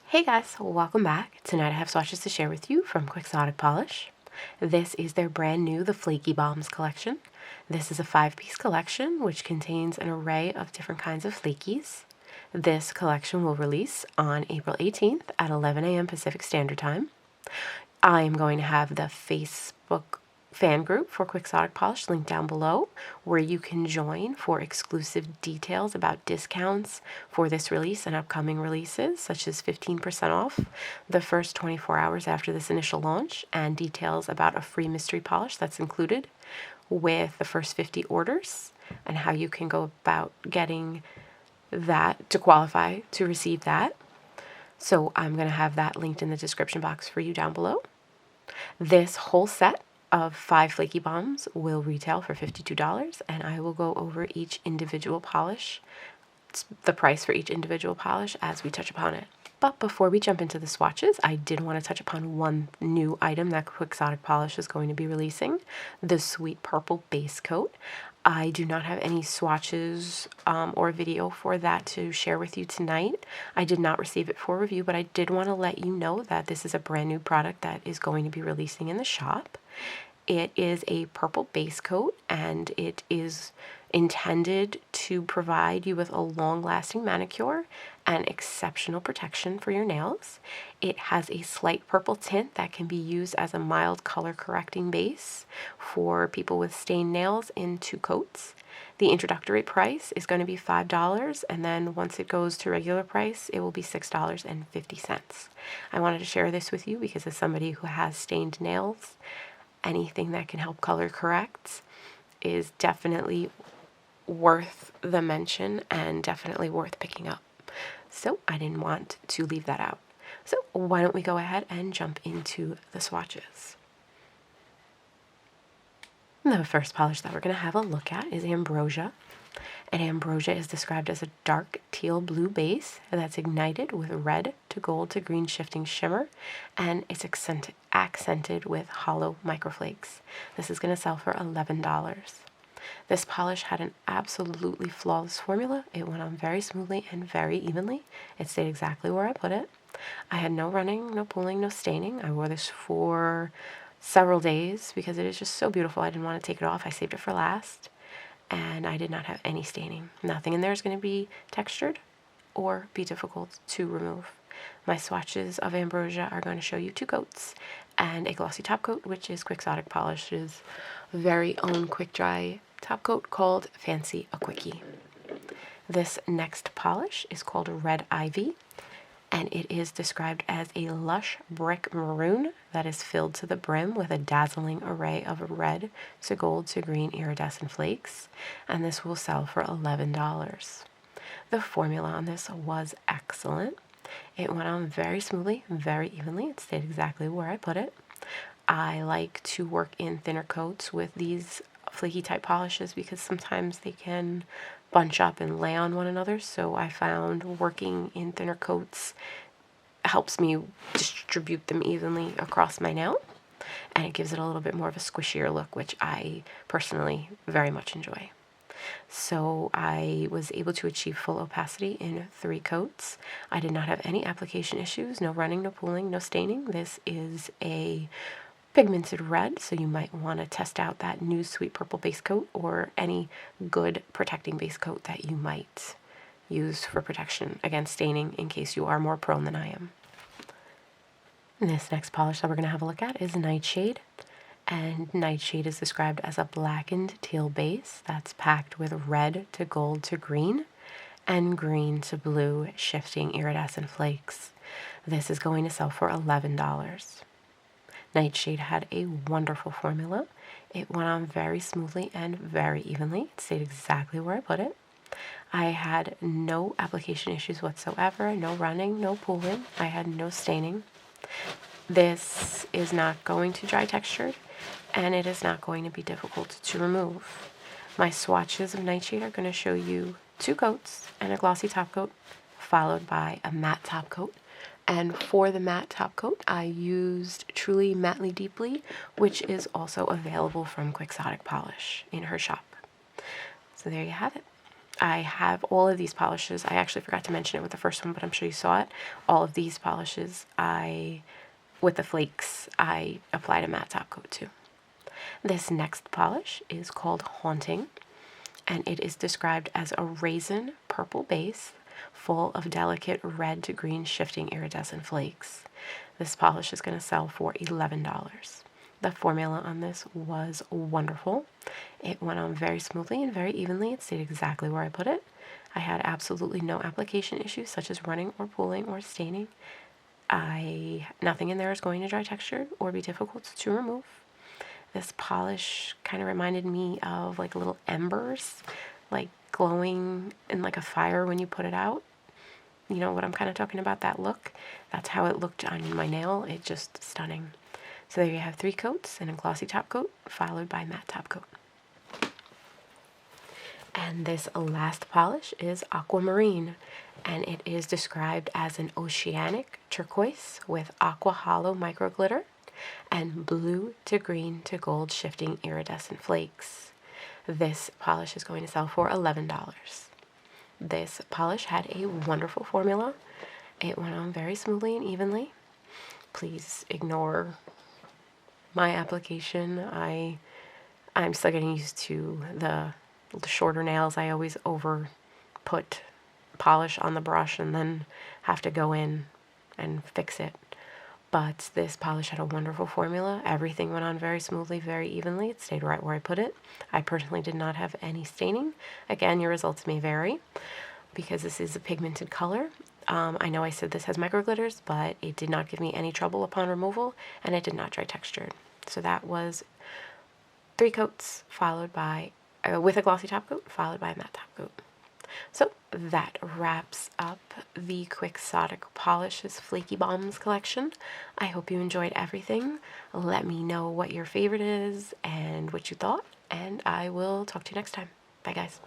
Hey guys, welcome back. Tonight I have swatches to share with you from Quixotic Polish. This is their brand new The Flakie Bombs collection. This is a 5-piece collection which contains an array of different kinds of flakies. This collection will release on April 18th at 11 a.m. Pacific Standard Time. I am going to have the Facebook fan group for Quixotic Polish linked down below, where you can join for exclusive details about discounts for this release and upcoming releases, such as 15% off the first 24 hours after this initial launch, and details about a free mystery polish that's included with the first 50 orders, and how you can go about getting that to qualify to receive that. So I'm going to have that linked in the description box for you down below. This whole set of 5 Flakie Bombs will retail for $52, and I will go over each individual polish, the price for each individual polish as we touch upon it. But before we jump into the swatches, I did want to touch upon one new item that Quixotic Polish is going to be releasing, the Sweet Purple Base Coat. I do not have any swatches or video for that to share with you tonight. I did not receive it for review, but I did want to let you know that this is a brand new product that is going to be releasing in the shop. It is a purple base coat, and it is intended to provide you with a long-lasting manicure and exceptional protection for your nails. It has a slight purple tint that can be used as a mild color correcting base for people with stained nails in 2 coats. The introductory price is going to be $5, and then once it goes to regular price, it will be $6.50. I wanted to share this with you because as somebody who has stained nails, anything that can help color correct is definitely worth the mention and definitely worth picking up. So I didn't want to leave that out. So why don't we go ahead and jump into the swatches. The first polish that we're going to have a look at is Ambrosia. And Ambrosia is described as a dark teal blue base that's ignited with red to gold to green shifting shimmer, and it's accented with hollow microflakes. This is going to sell for $11. This polish had an absolutely flawless formula. It went on very smoothly and very evenly. It stayed exactly where I put it. I had no running, no pooling, no staining. I wore this for several days because it is just so beautiful. I didn't want to take it off. I saved it for last. And I did not have any staining. Nothing in there is going to be textured or be difficult to remove. My swatches of Ambrosia are going to show you 2 coats and a glossy top coat, which is Quixotic Polish's very own quick dry top coat called Fancy a Quickie. This next polish is called Red Ivy, and it is described as a lush brick maroon that is filled to the brim with a dazzling array of red to gold to green iridescent flakes, and this will sell for $11. The formula on this was excellent. It went on very smoothly, very evenly. It stayed exactly where I put it. I like to work in thinner coats with these flaky type polishes because sometimes they can bunch up and lay on one another, so I found working in thinner coats helps me distribute them evenly across my nail, and it gives it a little bit more of a squishier look, which I personally very much enjoy. So I was able to achieve full opacity in 3 coats. I did not have any application issues, no running, no pooling, no staining. This is a pigmented red, so you might want to test out that new Sweet Purple base coat or any good protecting base coat that you might use for protection against staining in case you are more prone than I am. This next polish that we're going to have a look at is Nightshade, and Nightshade is described as a blackened teal base that's packed with red to gold to green and green to blue shifting iridescent flakes. This is going to sell for $11. Nightshade had a wonderful formula. It went on very smoothly and very evenly. It stayed exactly where I put it. I had no application issues whatsoever, no running, no pooling. I had no staining. This is not going to dry textured, and it is not going to be difficult to remove. My swatches of Nightshade are going to show you 2 coats and a glossy top coat, followed by a matte top coat. And for the matte top coat, I used Truly Mattely Deeply, which is also available from Quixotic Polish in her shop. So there you have it. I have all of these polishes. I actually forgot to mention it with the first one, but I'm sure you saw it. All of these polishes, with the flakes, I applied a matte top coat to. This next polish is called Haunting, and it is described as a raisin purple base full of delicate red to green shifting iridescent flakes. This polish is going to sell for $11. The formula on this was wonderful. It went on very smoothly and very evenly. It stayed exactly where I put it. I had absolutely no application issues such as running or pooling or staining. Nothing in there is going to dry textured or be difficult to remove. This polish kind of reminded me of like little embers, like glowing in like a fire when you put it out. You know what I'm kind of talking about, that look? That's how it looked on my nail. It's just stunning. So there you have 3 coats and a glossy top coat, followed by matte top coat. And this last polish is Aquamarine, and it is described as an oceanic turquoise with aqua hollow micro glitter and blue to green to gold shifting iridescent flakes. This polish is going to sell for $11. This polish had a wonderful formula. It went on very smoothly and evenly. Please ignore my application. I'm still getting used to the shorter nails. I always over put polish on the brush and then have to go in and fix it. But this polish had a wonderful formula. Everything went on very smoothly, very evenly. It stayed right where I put it. I personally did not have any staining. Again, your results may vary because this is a pigmented color. I know I said this has micro glitters, but it did not give me any trouble upon removal, and it did not dry textured. So that was 3 coats followed by, with a glossy top coat, followed by a matte top coat. So that wraps up the Quixotic Polishes Flaky Bombs collection. I hope you enjoyed everything. Let me know what your favorite is and what you thought, and I will talk to you next time. Bye, guys.